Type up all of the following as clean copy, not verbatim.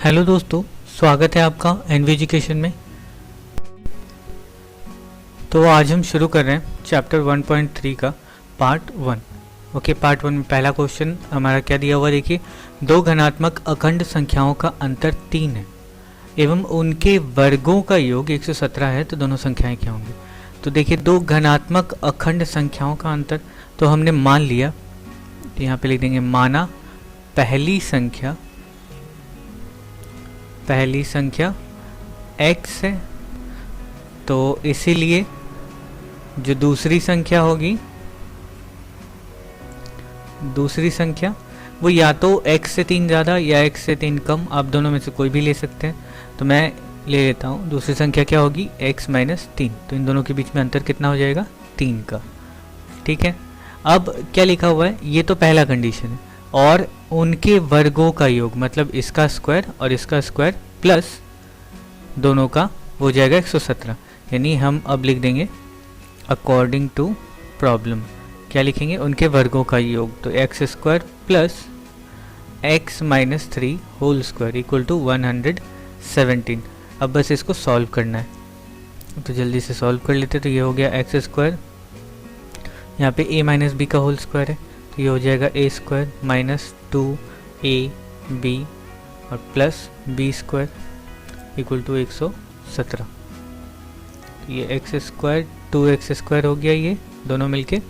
Hello दोस्तों, स्वागत है आपका एनवी एजुकेशन में। तो आज हम शुरू कर रहे हैं चैप्टर 1.3 का पार्ट 1। ओके, पार्ट 1 में पहला क्वेश्चन हमारा क्या दिया हुआ देखिए। दो धनात्मक अखंड संख्याओं का अंतर 3 है एवं उनके वर्गों का योग 117 है, तो दोनों संख्याएं क्या होंगी। तो देखिए, दो धनात्मक अखंड संख्याओं का अंतर तो हमने मान लिया, तो यहाँ पे लिख देंगे माना पहली संख्या x है, तो इसीलिए जो दूसरी संख्या होगी, दूसरी संख्या वो या तो x से 3 ज़्यादा या x से 3 कम, आप दोनों में से कोई भी ले सकते हैं। तो मैं ले लेता हूँ, दूसरी संख्या क्या होगी x माइनस 3, तो इन दोनों के बीच में अंतर कितना हो जाएगा 3 का। ठीक है, अब क्या लिखा हुआ है, ये तो पहला कंडीशन है, और उनके वर्गों का योग मतलब इसका स्क्वायर और इसका स्क्वायर प्लस दोनों का हो जाएगा 117। यानी हम अब लिख देंगे अकॉर्डिंग टू प्रॉब्लम, क्या लिखेंगे, उनके वर्गों का योग, तो x square plus x minus 3 whole square equal to 117। अब बस इसको सॉल्व करना है, तो जल्दी से सॉल्व कर लेते। तो ये हो गया एक्स स्क्वायर, यहाँ पे a माइनस बी का होल स्क्वायर है, तो ये हो जाएगा ए स्क्वायर माइनस 2ab और plus b square equal to 117। तो ये एक्स स्क्वायर 2x स्क्वायर हो गया, ये दोनों मिलके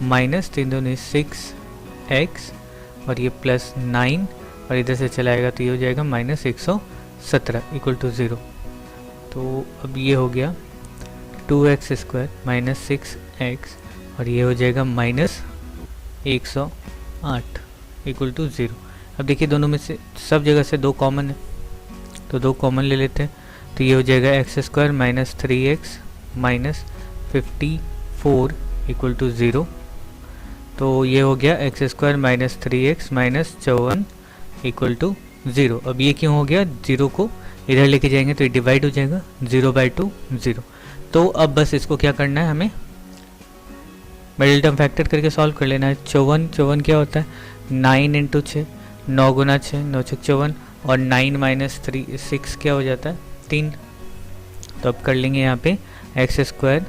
माइनस 3 दूनी 6x और ये प्लस 9 और इधर से चलाएगा तो ये हो जाएगा माइनस 117 इक्वल टू 0। तो अब ये हो गया 2x स्क्वायर माइनस 6x और ये हो जाएगा माइनस 108 इक्वल टू 0। अब देखिए, दोनों में से सब जगह से 2 कॉमन है, तो 2 कॉमन ले लेते हैं, तो ये हो जाएगा x square minus 3x minus 54 equal to 0। तो ये हो गया x square minus 3x minus 54 equal to 0। अब ये क्यों हो गया, 0 को इधर लेके जाएंगे तो ये डिवाइड हो जाएगा, 0/2 0। तो अब बस इसको क्या करना है, हमें मिडिल टर्म फैक्टर करके सॉल्व कर लेना है। 54 क्या होता है 9 इंटू 6, 9 गुना 6 9 6 54 और 9 माइनस 3 6 क्या हो जाता है 3। तो अब कर लेंगे यहाँ पे x square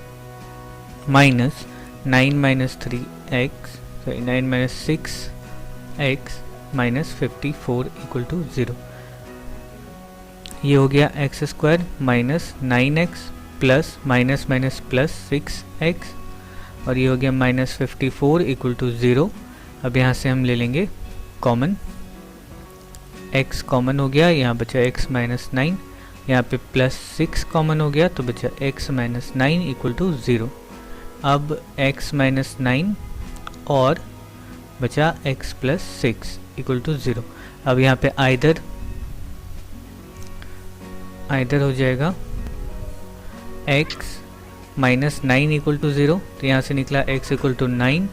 minus 9 minus 3x 9 minus 6x minus 54 equal to 0। ये हो गया x square minus 9x plus minus minus plus 6x और ये हो गया माइनस 54 इक्वल टू 0। अब यहाँ से हम ले लेंगे कॉमन, x कॉमन हो गया, यहाँ बचा x माइनस 9, यहाँ पे प्लस 6 कॉमन हो गया तो बचा x माइनस 9 इक्वल टू 0। अब x माइनस 9 और बचा x प्लस 6 इक्वल टू 0। अब यहाँ पे आइदर हो जाएगा x माइनस 9 इक्वल टू 0, तो यहाँ से निकला x इक्वल टू 9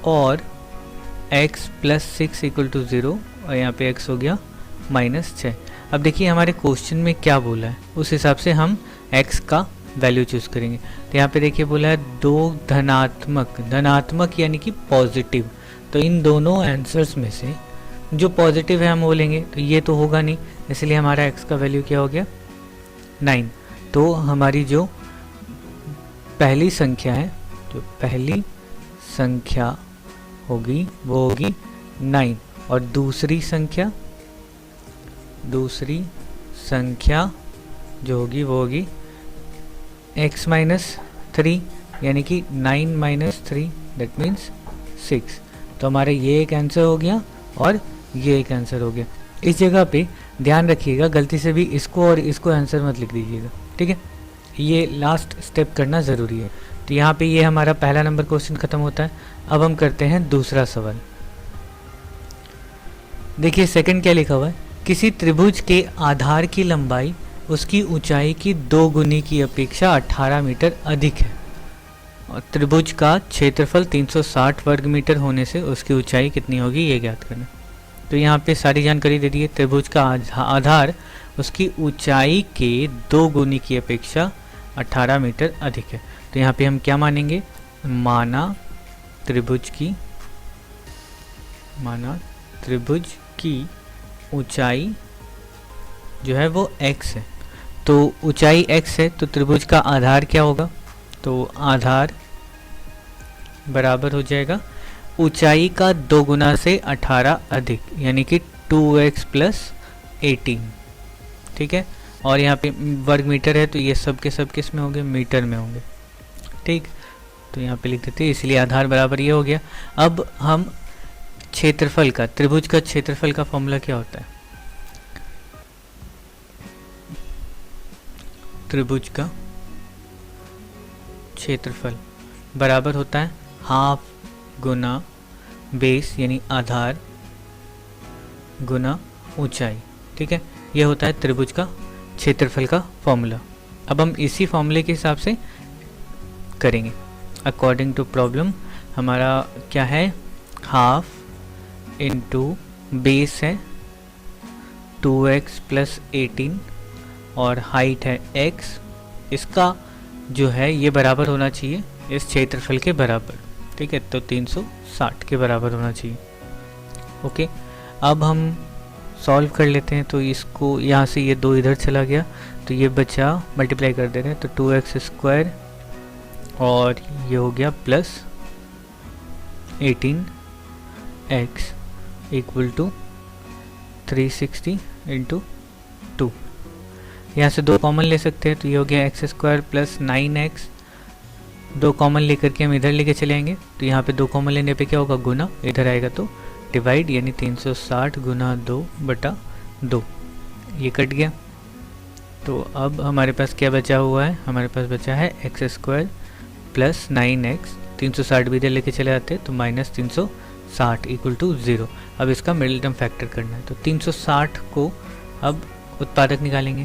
और x प्लस 6 इक्वल टू 0 और यहाँ पे x हो गया माइनस 6। अब देखिए हमारे क्वेश्चन में क्या बोला है, उस हिसाब से हम x का वैल्यू चूज़ करेंगे। तो यहाँ पे देखिए बोला है दो धनात्मक यानी कि पॉजिटिव, तो इन दोनों आंसर्स में से जो पॉजिटिव है हम वो लेंगे, तो ये तो होगा नहीं, इसलिए हमारा x का वैल्यू क्या हो गया 9। तो हमारी जो पहली संख्या है, जो पहली संख्या होगी वो होगी 9 और दूसरी संख्या जो होगी वो होगी x माइनस 3 यानी कि 9 माइनस 3 दैट मीन्स 6। तो हमारे ये एक आंसर हो गया और ये एक आंसर हो गया। इस जगह पे ध्यान रखिएगा, गलती से भी इसको और इसको आंसर मत लिख दीजिएगा, ठीक है, ये लास्ट स्टेप करना ज़रूरी है। तो यहाँ पे ये हमारा पहला नंबर क्वेश्चन ख़त्म होता है। अब हम करते हैं दूसरा सवाल। देखिए सेकंड क्या लिखा हुआ है, किसी त्रिभुज के आधार की लंबाई उसकी ऊंचाई की 2 गुनी की अपेक्षा 18 मीटर अधिक है और त्रिभुज का क्षेत्रफल 360 वर्ग मीटर होने से उसकी ऊंचाई कितनी होगी ये ज्ञात करना। तो यहाँ पे सारी जानकारी दे दी है। त्रिभुज का आधार उसकी ऊंचाई के 2 गुनी की अपेक्षा 18 मीटर अधिक है। तो यहाँ पे हम क्या मानेंगे, माना त्रिभुज की ऊंचाई जो है वो x है, तो ऊंचाई x है, तो त्रिभुज का आधार क्या होगा, तो आधार बराबर हो जाएगा ऊंचाई का 2 गुना से 18 अधिक, यानी कि 2x प्लस 18, ठीक है। और यहाँ पे वर्ग मीटर है, तो ये सब के सब किस में होंगे, मीटर में होंगे, ठीक। तो यहाँ पे लिख देते हैं, इसलिए आधार बराबर ये हो गया। अब हम क्षेत्रफल का, त्रिभुज का क्षेत्रफल का फॉर्मूला क्या होता है, त्रिभुज का क्षेत्रफल बराबर होता है हाफ गुना बेस यानी आधार गुना ऊंचाई, ठीक है। यह होता है त्रिभुज का क्षेत्रफल का फॉर्मूला। अब हम इसी फॉर्मूले के हिसाब से करेंगे अकॉर्डिंग टू प्रॉब्लम। हमारा क्या है, हाफ इंटू बेस है 2x प्लस 18 और हाइट है x, इसका जो है ये बराबर होना चाहिए इस क्षेत्रफल के बराबर, ठीक है। तो 360 के बराबर होना चाहिए, ओके। अब हम सॉल्व कर लेते हैं, तो इसको यहाँ से ये 2 इधर चला गया, तो ये बचा, मल्टीप्लाई कर दे रहे हैं, तो 2x स्क्वायर और ये हो गया plus 18x equal to 360 into 2। यहाँ से 2 कॉमन ले सकते हैं, तो ये हो गया x square plus 9x, 2 common लेकर के हम इधर लेके चले आएंगे, तो यहाँ पे 2 कॉमन लेने पे क्या होगा, गुना, इधर आएगा तो डिवाइड, यानी 360 गुना 2 बटा 2, ये कट गया। तो अब हमारे पास क्या बचा हुआ है, हमारे पास बचा है x स्क्वायर प्लस 9x, 360 भी इधर लेके चले आते हैं तो माइनस 360 इक्वल टू 0। अब इसका मिडिल टर्म फैक्टर करना है, तो 360 को अब उत्पादक निकालेंगे,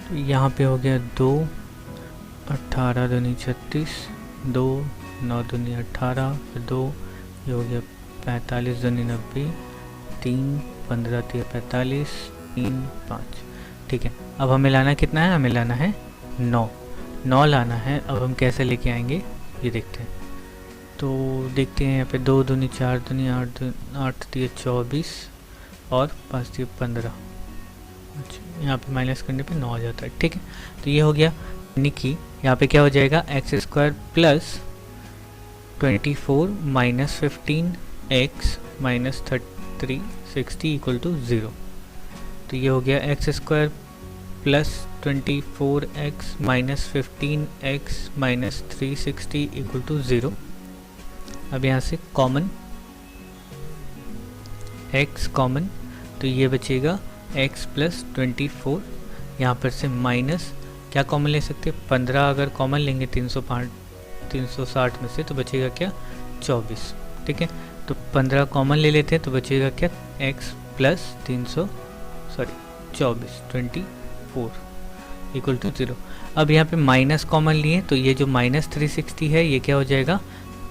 तो यहाँ पे हो गया 2, 18 दूनी 36, 2 9 दूनी 18, फिर 2, ये हो गया 45 दूनी 90, 3 15 3 45, 3 5, ठीक है। अब हमें लाना कितना है, हमें लाना है 9 लाना है। अब हम कैसे लेके आएंगे ये देखते हैं, तो देखते हैं यहाँ पे 2 दूनी 4 दूनी 8 3 24 और 5 3 15, अच्छा यहाँ पे माइनस करने पे 9 आ जाता है, ठीक है। तो ये हो गया, यानी कि यहाँ पे क्या हो जाएगा, x square plus 24 minus 15x minus 360 equal to 0। तो ये हो गया x square plus 24x minus 15x minus 360 equal to 0। अब यहाँ से कॉमन x कॉमन, तो ये बचेगा x प्लस 24, यहाँ पर से माइनस क्या कॉमन ले सकते हैं, 15 अगर कॉमन लेंगे 360 में से तो बचेगा क्या, 24, ठीक है। तो 15 कॉमन ले लेते हैं तो बचेगा क्या, x प्लस 24 इक्वल टू 0। अब यहाँ पे माइनस कॉमन लिए तो ये जो माइनस 360 है ये क्या हो जाएगा,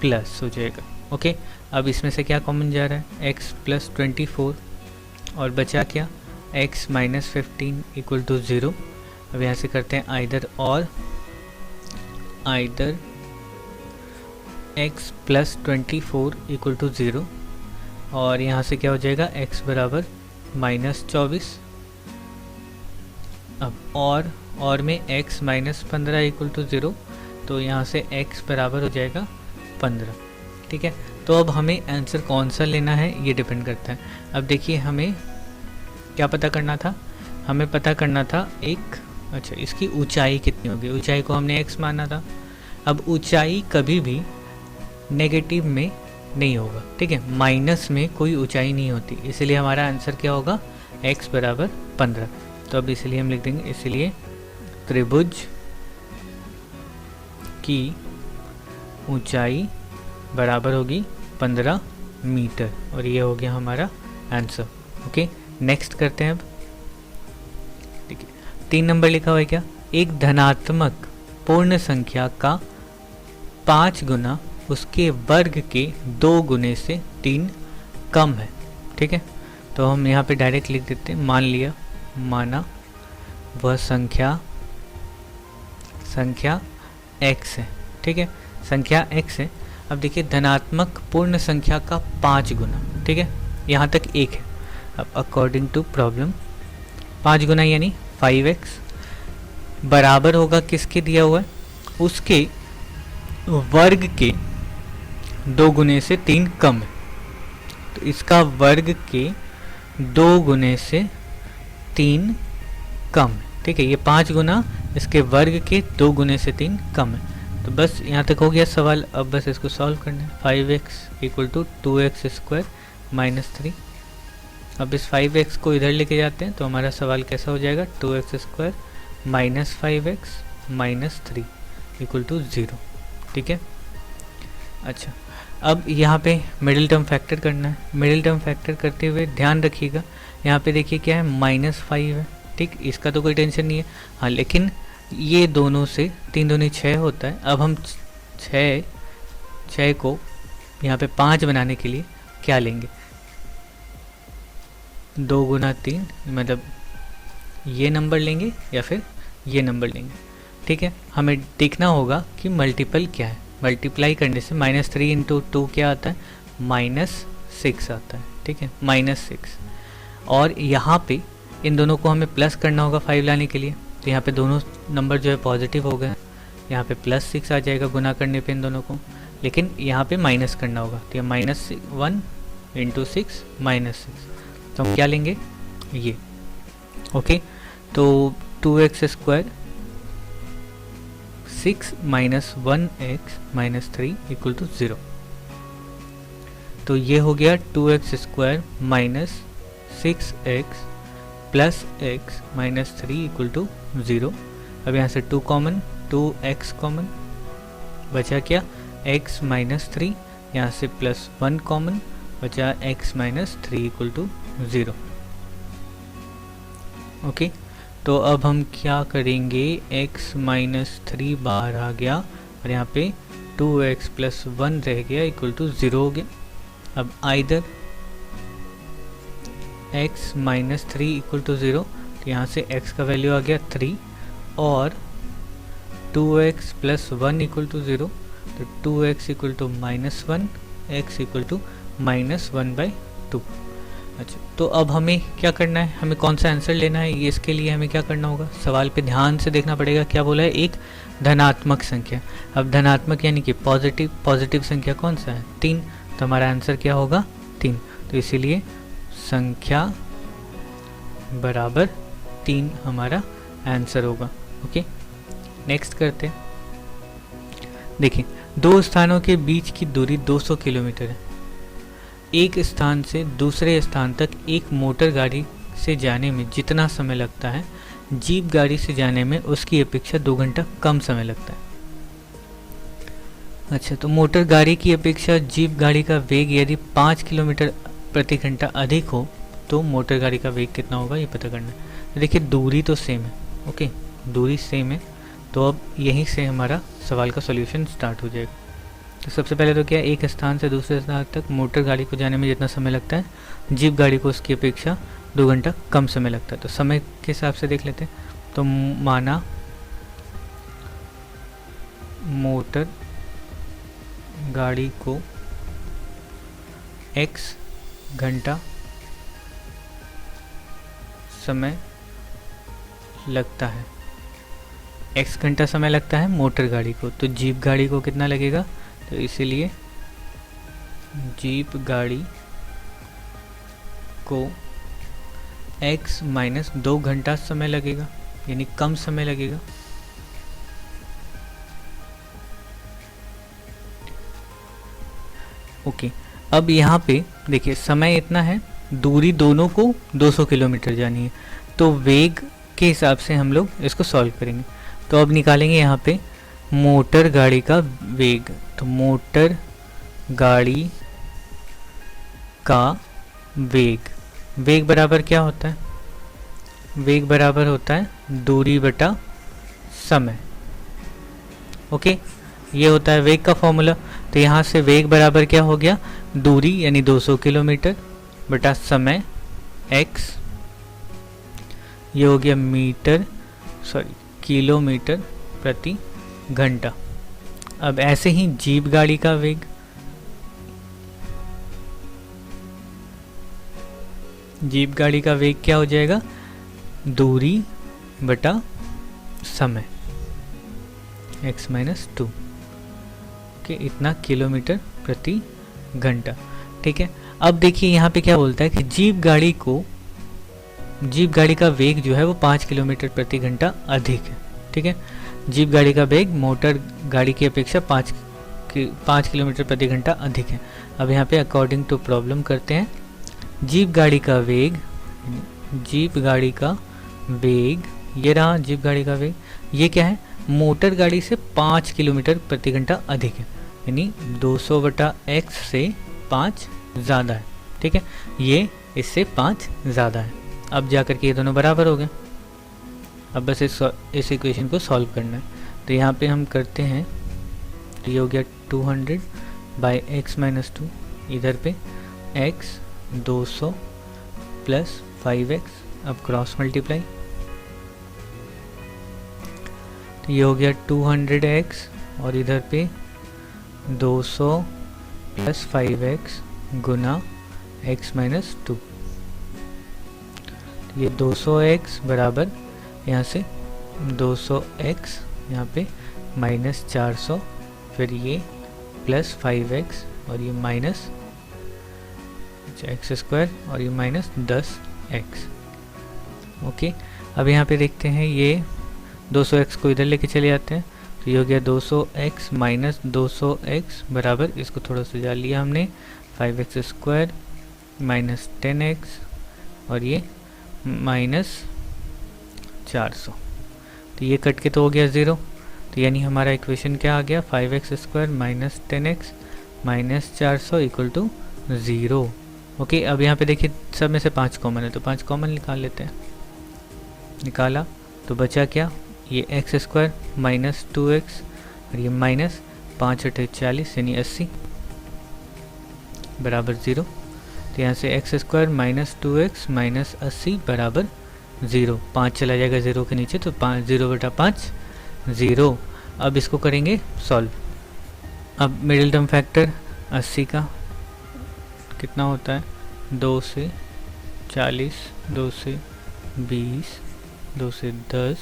प्लस हो जाएगा, ओके। अब इसमें से क्या कॉमन जा रहा है, x प्लस 24 और बचा क्या, x माइनस 15 इक्वल टू 0। अब यहाँ से करते हैं आइदर और, either x plus 24 equal to 0 और यहाँ से क्या हो जाएगा, x बराबर माइनस 24। अब और में x माइनस 15 इक्वल टू 0, तो यहाँ से x बराबर हो जाएगा 15, ठीक है। तो अब हमें आंसर कौन सा लेना है ये डिपेंड करता है। अब देखिए हमें क्या पता करना था, हमें पता करना था एक, अच्छा इसकी ऊंचाई कितनी होगी, ऊंचाई को हमने x माना था। अब ऊंचाई कभी भी नेगेटिव में नहीं होगा, ठीक है, माइनस में कोई ऊंचाई नहीं होती, इसलिए हमारा आंसर क्या होगा, x बराबर 15। तो अब इसलिए हम लिख देंगे, इसलिए त्रिभुज की ऊंचाई बराबर होगी 15 मीटर और ये हो गया हमारा आंसर, ओके। नेक्स्ट करते हैं अब, ठीक है। 3 नंबर लिखा हुआ है क्या, एक धनात्मक पूर्ण संख्या का 5 गुना उसके वर्ग के 2 गुने से 3 कम है, ठीक है। तो हम यहाँ पे डायरेक्ट लिख देते हैं, मान लिया, माना वह संख्या x है, ठीक है, संख्या x है। अब देखिए धनात्मक पूर्ण संख्या का 5 गुना, ठीक है, यहाँ तक 1 है। अब अकॉर्डिंग टू प्रॉब्लम 5 गुना यानी 5x बराबर होगा किसके दिया हुआ है, उसके वर्ग के 2 गुने से 3 कम है। तो इसका वर्ग के 2 गुने से 3 कम है। ठीक है, ये 5 गुना इसके वर्ग के 2 गुने से 3 कम है। तो बस यहाँ तक हो गया सवाल। अब बस इसको सॉल्व करना है। 5x equal to 2x square minus 3। अब इस 5x को इधर लेके जाते हैं तो हमारा सवाल कैसा हो जाएगा, 2x square minus 5x minus 3 equal to 0। ठीक है, अच्छा अब यहाँ पे मिडिल टर्म फैक्टर करना है। मिडिल टर्म फैक्टर करते हुए ध्यान रखिएगा, यहाँ पे देखिए क्या है, -5 है। ठीक, इसका तो कोई टेंशन नहीं है। हाँ, लेकिन ये दोनों से 3 दूनी 6 होता है। अब हम 6 को यहाँ पे 5 बनाने के लिए क्या लेंगे, 2 गुना 3 मतलब ये नंबर लेंगे या फिर ये नंबर लेंगे। ठीक है, हमें देखना होगा कि मल्टीपल क्या है। मल्टीप्लाई करने से -3 इंटू 2 क्या आता है, -6 आता है। ठीक है, -6। और यहाँ पे इन दोनों को हमें प्लस करना होगा 5 लाने के लिए। तो यहाँ पे दोनों नंबर जो है पॉजिटिव हो गए, यहाँ पे +6 आ जाएगा गुना करने पे इन दोनों को, लेकिन यहाँ पे माइनस करना होगा। तो ये -1 इंटू 6 -6। तो हम क्या लेंगे, ये। ओके, तो 2x square 6 minus 1x minus 3 equal to 0। तो ये हो गया 2x square minus 6x plus x minus 3 equal to 0। अब यहाँ से 2 कॉमन, 2x कॉमन, बचा क्या, x माइनस 3, यहाँ से +1 कॉमन, बचा x minus 3 equal to 0। Okay, तो अब हम क्या करेंगे, x माइनस 3 बाहर आ गया और यहाँ पे 2x प्लस 1 रह गया इक्वल टू 0 हो गया। अब either x minus 3 equal to 0, तो यहाँ से x का वैल्यू आ गया 3 और 2x प्लस 1 इक्वल टू 0, तो 2x equal to -1, x equal to -1/2। अच्छा, तो अब हमें क्या करना है, हमें कौन सा आंसर लेना है, ये इसके लिए हमें क्या करना होगा, सवाल पे ध्यान से देखना पड़ेगा। क्या बोला है, एक धनात्मक संख्या। अब धनात्मक यानी कि पॉजिटिव संख्या कौन सा है, 3। तो हमारा आंसर क्या होगा, 3। तो इसीलिए संख्या बराबर 3 हमारा आंसर होगा। ओके, नेक्स्ट करते हैं। देखिए, दो स्थानों के बीच की दूरी 200 किलोमीटर है। एक स्थान से दूसरे स्थान तक एक मोटर गाड़ी से जाने में जितना समय लगता है, जीप गाड़ी से जाने में उसकी अपेक्षा 2 घंटा कम समय लगता है। अच्छा, तो मोटर गाड़ी की अपेक्षा जीप गाड़ी का वेग यदि 5 किलोमीटर प्रति घंटा अधिक हो तो मोटर गाड़ी का वेग कितना होगा, ये पता करना है। तो देखिए, दूरी तो सेम है। ओके, दूरी सेम है, तो अब यहीं से हमारा सवाल का सॉल्यूशन स्टार्ट हो जाएगा। तो सबसे पहले तो क्या, एक स्थान से दूसरे स्थान तक मोटर गाड़ी को जाने में जितना समय लगता है, जीप गाड़ी को उसकी अपेक्षा 2 घंटा कम समय लगता है। तो समय के हिसाब से देख लेते हैं। तो माना मोटर गाड़ी को x घंटा समय लगता है, x घंटा समय लगता है मोटर गाड़ी को, तो जीप गाड़ी को कितना लगेगा, तो इसीलिए जीप गाड़ी को x माइनस 2 घंटा समय लगेगा, यानी कम समय लगेगा। ओके, अब यहाँ पे देखिए समय इतना है, दूरी दोनों को 200 किलोमीटर जानी है, तो वेग के हिसाब से हम लोग इसको सॉल्व करेंगे। तो अब निकालेंगे यहाँ पे मोटर गाड़ी का वेग। तो मोटर गाड़ी का वेग बराबर क्या होता है, वेग बराबर होता है दूरी बटा समय। ओके, ये होता है वेग का फॉर्मूला। तो यहाँ से वेग बराबर क्या हो गया, दूरी यानी 200 किलोमीटर बटा समय x, ये हो गया किलोमीटर प्रति घंटा। अब ऐसे ही जीप गाड़ी का वेग, जीप गाड़ी का वेग क्या हो जाएगा, दूरी बटा समय x माइनस 2 के इतना किलोमीटर प्रति घंटा। ठीक है, अब देखिए यहाँ पे क्या बोलता है कि जीप गाड़ी का वेग जो है वो 5 किलोमीटर प्रति घंटा अधिक है। ठीक है, जीप गाड़ी का वेग मोटर गाड़ी की अपेक्षा 5 किलोमीटर प्रति घंटा अधिक है। अब यहाँ पे अकॉर्डिंग टू प्रॉब्लम करते हैं। जीप गाड़ी का वेग ये रहा जीप गाड़ी का वेग, ये क्या है, मोटर गाड़ी से 5 किलोमीटर प्रति घंटा अधिक है, यानी 200/x से 5 ज़्यादा है। ठीक है, ये इससे 5 ज़्यादा है। अब जा करके ये दोनों बराबर हो गए। अब बस इस इक्वेशन को सॉल्व करना है। तो यहाँ पे हम करते हैं, तो ये हो गया 200/x माइनस 2, इधर पे x 200 प्लस 5x, अब क्रॉस मल्टीप्लाई, तो ये हो गया 200x और इधर पे 200 प्लस 5x गुना x माइनस 2। ये 200x बराबर यहाँ से 200x यहाँ पे माइनस 400, फिर ये प्लस 5x और ये माइनस x स्क्वायर और ये माइनस 10x। ओके, अब यहाँ पे देखते हैं, ये 200x को इधर लेके चले जाते हैं, तो ये हो गया 200x माइनस 200x बराबर, इसको थोड़ा सा जा लिया हमने, 5x स्क्वायर माइनस 10x और ये माइनस 400। तो ये कट के तो हो गया 0, तो यानी हमारा इक्वेशन क्या आ गया, 5x square minus 10x minus 400 equal to 0। Okay, अब यहाँ पे देखिए सब में से 5 कॉमन है, तो 5 कॉमन निकाल लेते हैं। निकाला तो बचा क्या, ये x स्क्वायर माइनस 2x और ये माइनस 5 × 40 यानी 80 बराबर 0। तो यहाँ से x square minus 2x minus 80 बराबर 0। 5 चला जाएगा 0 के नीचे, तो 0/5 0। अब इसको करेंगे सॉल्व। अब मिडिल टर्म फैक्टर 80 का कितना होता है, 2 से 40, 2 से 20, 2 से 10,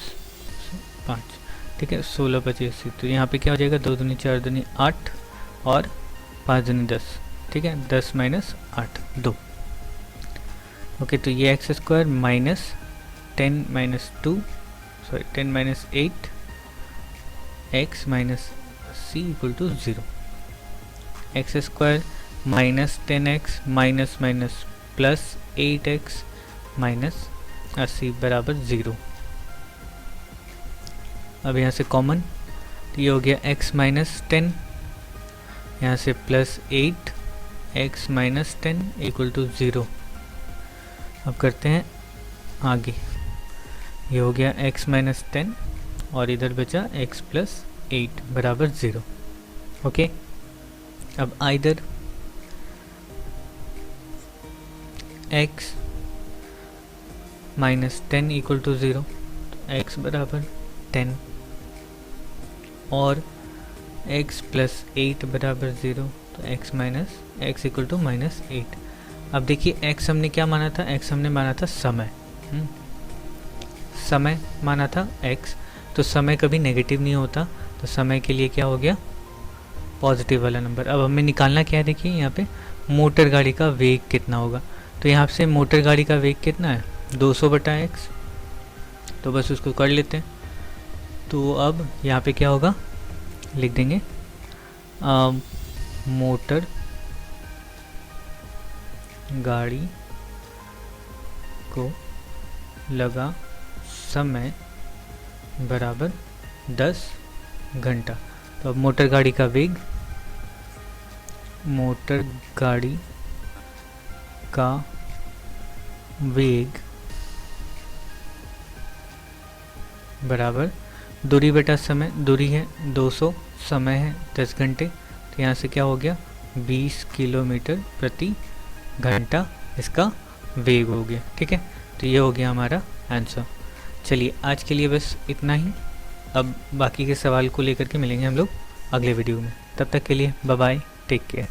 5, ठीक है, 16, 25, 80। तो यहाँ पे क्या हो जाएगा, 2 दूनी 4 दूनी 8 और 5 दूनी 10, ठीक है, 10 माइनस 8 2। ओके, तो ये x square minus 10 minus 8 x minus c equal to 0। X square minus 10x minus minus plus 8x minus 80 बराबर 0। अब यहाँ से कॉमन, तो ये हो गया x माइनस 10, यहाँ से plus 8x minus 10 equal to 0। अब करते हैं आगे, ये हो गया x माइनस 10 और इधर बचा x प्लस 8 बराबर 0। ओके, अब either x minus 10 equal to 0, तो x बराबर 10 और x प्लस 8 बराबर 0, तो x minus x equal to minus 8। अब देखिए x हमने क्या माना था, x हमने माना था समय, समय माना था x, तो समय कभी नेगेटिव नहीं होता, तो समय के लिए क्या हो गया, पॉजिटिव वाला नंबर। अब हमें निकालना क्या है, देखिए यहाँ पे मोटर गाड़ी का वेग कितना होगा, तो यहाँ से मोटर गाड़ी का वेग कितना है, 200/x, तो बस उसको कर लेते हैं। तो अब यहाँ पे क्या होगा, लिख देंगे मोटर गाड़ी को लगा समय बराबर 10 घंटा। तो अब मोटर गाड़ी का वेग, मोटर गाड़ी का वेग बराबर दूरी बटा समय, दूरी है 200, समय है 10 घंटे, तो यहाँ से क्या हो गया 20 किलोमीटर प्रति घंटा इसका वेग हो गया। ठीक है, तो ये हो गया हमारा आंसर। चलिए आज के लिए बस इतना ही, अब बाकी के सवाल को लेकर के मिलेंगे हम लोग अगले वीडियो में। तब तक के लिए बाय बाय, टेक केयर।